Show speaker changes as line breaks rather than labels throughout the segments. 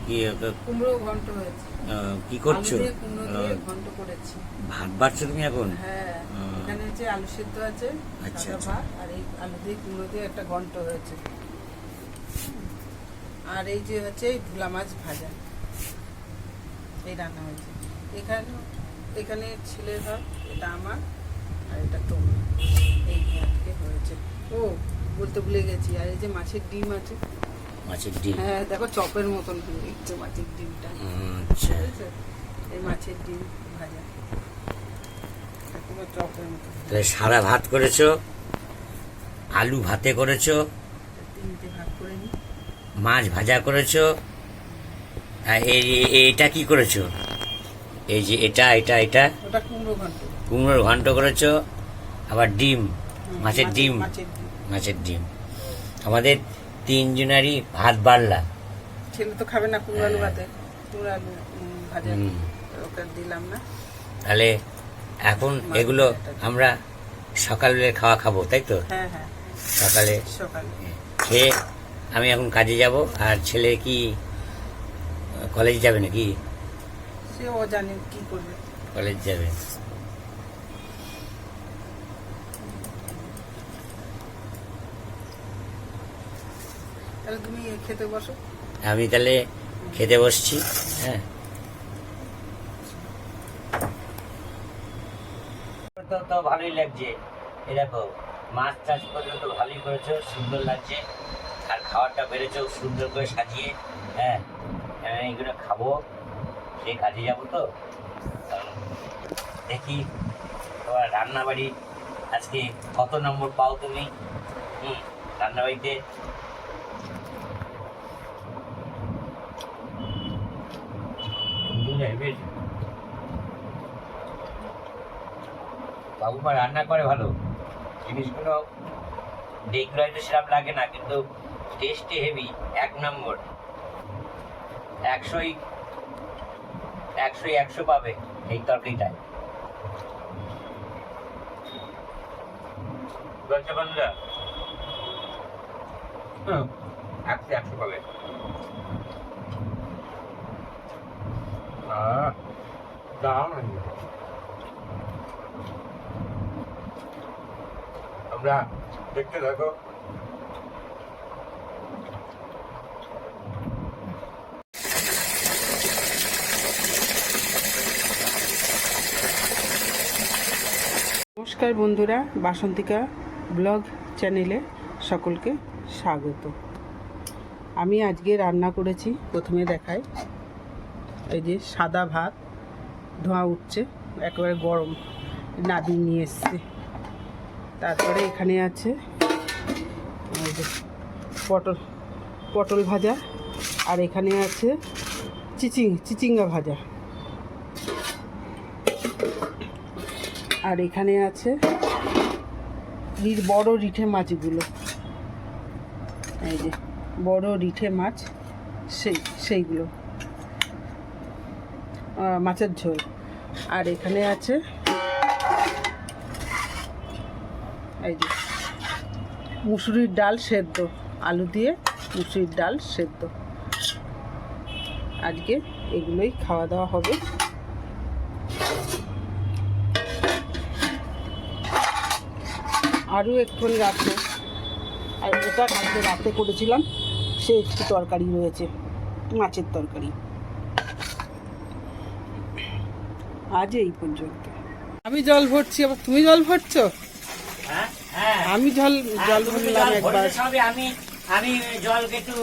কি
কুমড়ো ঘন্ট হয়েছে।
কি করছো?
কুমড়ো দিয়ে ঘন্ট করেছি।
ভাত বাড়ছো তুমি এখন?
হ্যাঁ, এখানে হচ্ছে আলু সিদ্ধ আছে,
আচ্ছা,
সাদা
আচ্ছা।
ভাত, আর এই আলু দিয়ে কুমড়ো দিয়ে একটা ঘন্ট হয়েছে। আর এই যে হচ্ছে এই ভোলা মাছ ভাজা, এই রান্না হয়েছে। এখানে এখানে ছেলের ভাত, এটা আমার, আর এটা তোমার। এই আজকে হয়েছে। ও বলতে ভুলে গেছি, আর এই যে মাছের ডিম আছে।
মাছের ডিম?
হ্যাঁ, দেখো চপের মতন হয়ে গেছে মাছের ডিমটা।
আচ্ছা,
বুঝেছো? এই মাছের ডিম ভাজা একেবারে চপের মতন।
তাহলে সারা ভাত করেছো, আলু ভাতে করেছো,
তিনটে ভাগ করে নিই।
মাছ ভাজা করেছো, আর এটা কি করেছো? এই যে এটা এটা এটা
ওটা কুমড়ো ঘন্ট।
কুমড়োর ঘন্ট করেছো, আবার ডিম, মাছের ডিম।
মাছের ডিম।
মাছের ডিম। আমাদের তিনজনারই ভাত বাড়লা।
ছেলে তো খাবে না কুমড়ো আলু ভাতে, কুমড়ো আলু ভাজা, ওকে দিলাম না।
তাহলে এখন এগুলো আমরা সকালের খাওয়া খাবো, তাই তো?
হ্যাঁ হ্যাঁ,
সকালে
সকালে।
খেয়ে আমি এখন কাজে যাব। আর ছেলে কি কলেজ যাবে নাকি?
সে ও জানে কি করবে।
কলেজ যাবে।
তাহলে তুমি খেতে বসো।
আমি তাহলে খেতে বসছি। হ্যাঁ, তো ভালোই লাগছে। এ দেখো, মাছ চাষ করলে তো ভালোই করেছো, সুন্দর লাগছে। আর খাবারটা বেড়েছো সুন্দর করে সাজিয়ে। হ্যাঁ, এইগুলো খাবো, সে কাজে যাবো তো। দেখি তোমার রান্নাবাড়ি আজকে কত নম্বর পাও তুমি। রান্নাবাড়িতে বাবুমা রান্না করে ভালো, জিনিসগুলো দেখলে হয়তো সেরকম লাগে না, কিন্তু টেস্টে হেভি, 1 নম্বর। 100ই 100 পাবে এই তরকারিটায়। বলছে বন্ধুরা, 100 পাবে। দারুণ। আমরা দেখতে থাকো।
নমস্কার বন্ধুরা, বাসন্তিকা ব্লগ চ্যানেলে সকলকে স্বাগত। আমি আজকে রান্না করেছি, প্রথমে দেখাই। এই যে সাদা ভাত, ধোঁয়া উঠছে, একেবারে গরম, নাবি নিয়ে এসছে। তারপরে এখানে আছে এই যে পটল ভাজা, আর এখানে আছে চিচিঙ্গা ভাজা, আর এখানে আছে বড় রিঠে মাছগুলো, এই যে বড় রিঠে মাছ, সেইগুলো মাছের ঝোল। আর এখানে আছে এই যে মুসুরির ডাল সেদ্ধ, আলু দিয়ে মুসুরির ডাল সেদ্ধ। আজকে এগুলোই খাওয়া দাওয়া হবে। আরও একটুখানি রাখবো। আর এটা কালকে রাতে করেছিলাম, সে একটু তরকারি রয়েছে, মাছের তরকারি। আজ এই পর্যন্ত। আমি জল ভরছি, আবার তুমি জল ভরছো? আমি জল ভরলাম একবার।
আমি জলকে একটু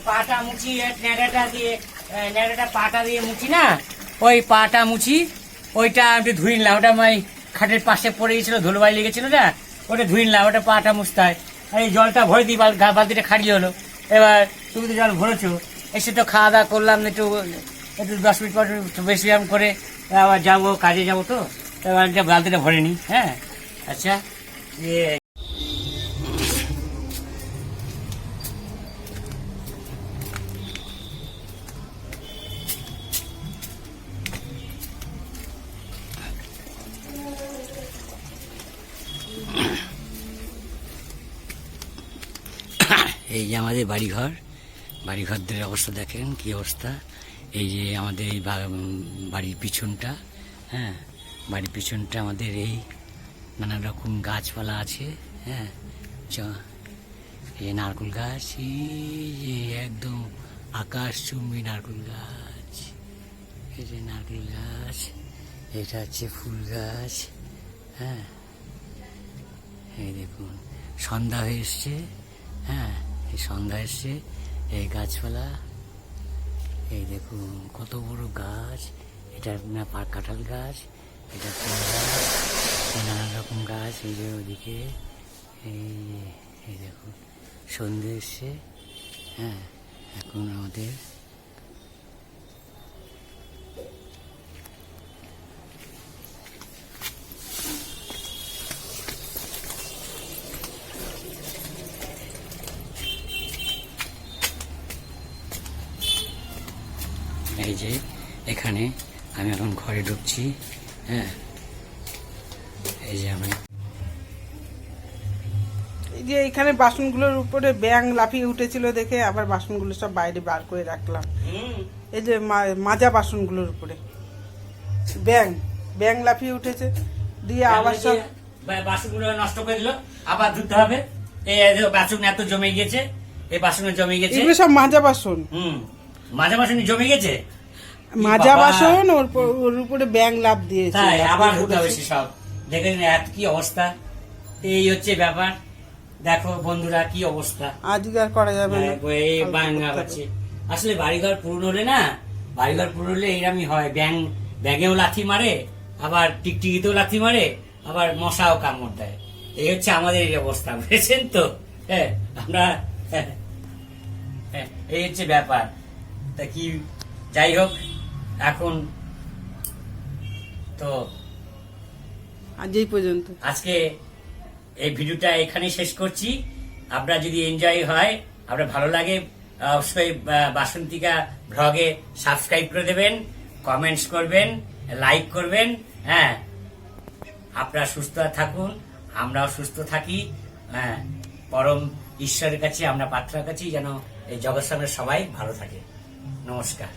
পাটা মুছি, নেড়াটা পাটা দিয়ে মুছি না, ওই পাটা মুছি, ওইটা আমি ধুই নিলাম। ওটা আমি খাটের পাশে পড়ে গেছিল, ধুলোবালি লেগেছিল না, ওটা ধুই নিলাম। ওটা পাটা মুছতে হয়। এই জলটা ভরে দিই, বালতিটা খালি হলো। এবার তুমি তো জল ভরেছো, এসে তো খাওয়া দাওয়া করলাম, একটু 10 মিনিট পর একটু বেশি করে আবার যাবো, কাজে যাবো তো। এবার বালতিটা ভরে নিই। হ্যাঁ, আচ্ছা। এই যে আমাদের বাড়িঘর, বাড়িঘরদের অবস্থা দেখেন কি অবস্থা। এই যে আমাদের এই বাড়ির পিছনটা, হ্যাঁ বাড়ির পিছনটা আমাদের এই নানা রকম গাছপালা আছে। হ্যাঁ এই নারকেল গাছ, এই যে একদম আকাশচুম্বী নারকেল গাছ, এই যে নারকেল গাছ, এটা হচ্ছে ফুল গাছ। হ্যাঁ এই দেখুন সন্ধ্যা হয়ে এসছে, হ্যাঁ এই সন্ধ্যা এসছে, এই গাছপালা এই দেখুন কত বড় গাছ। এটা কাঁঠাল গাছ, এটা ফুল গাছ, নানা রকম গাছ। এই যে ওদিকে এই দেখুন সন্ধ্যে এসছে। হ্যাঁ এখন আমাদের এই যে এখানে আমি এখন ঘরে ঢুকছি। হ্যাঁ এই যে আমি
এই যে এখানে বাসনগুলোর উপরে ব্যাঙ লাফিয়ে উঠেছিল দেখে আবার বাসনগুলো সব বাইরে বার করে রাখলাম। এই যে মাজা বাসনগুলোর উপরে ব্যাঙ লাফিয়ে উঠেছে, দিয়ে আবার সব
বাসনগুলো নষ্ট করে দিল, আবার ধুতে হবে। এই বাসন এত জমে গেছে, এই বাসনে জমে গেছে,
এগুলো সব মাজা বাসন।
মাজা বাসন জমে গেছে,
মাজা বাসন ওর উপরে ব্যাঙ লাফ দিয়েছে,
তাই আবার ধুতে হবে সব। দেখেন এত কি অবস্থা, এই হচ্ছে ব্যাপার। দেখো বন্ধুরা কি অবস্থা,
আজকে আর করা যাবে না।
এই বাংলা পাচ্ছে। আসলে বাড়িঘর পুরনো হলে না, বাড়িঘর পুরনো হলে এইরকমই হয়। ব্যাঙেও লাথি মারে, আবার টিকটিকিতেও লাথি মারে, আবার মশাও কামড় দেয়। এই হচ্ছে আমাদের এই অবস্থা, বুঝেছেন তো? হ্যাঁ আমরা এই হচ্ছে ব্যাপার। তা কি যাই হোক, এখন তো
আজ এই পর্যন্ত,
আজকে এই ভিডিওটা এখানেই শেষ করছি। আপনারা যদি এনজয় হয়, আপনার ভালো লাগে, অবশ্যই বাসন্তিকা ব্লগে সাবস্ক্রাইব করে দেবেন, কমেন্টস করবেন, লাইক করবেন। হ্যাঁ আপনারা সুস্থ থাকুন, আমরাও সুস্থ থাকি। হ্যাঁ পরম ঈশ্বরের কাছে আমরা প্রার্থনা করছি যেন এই জগৎ সবাই ভালো থাকে। নমস্কার।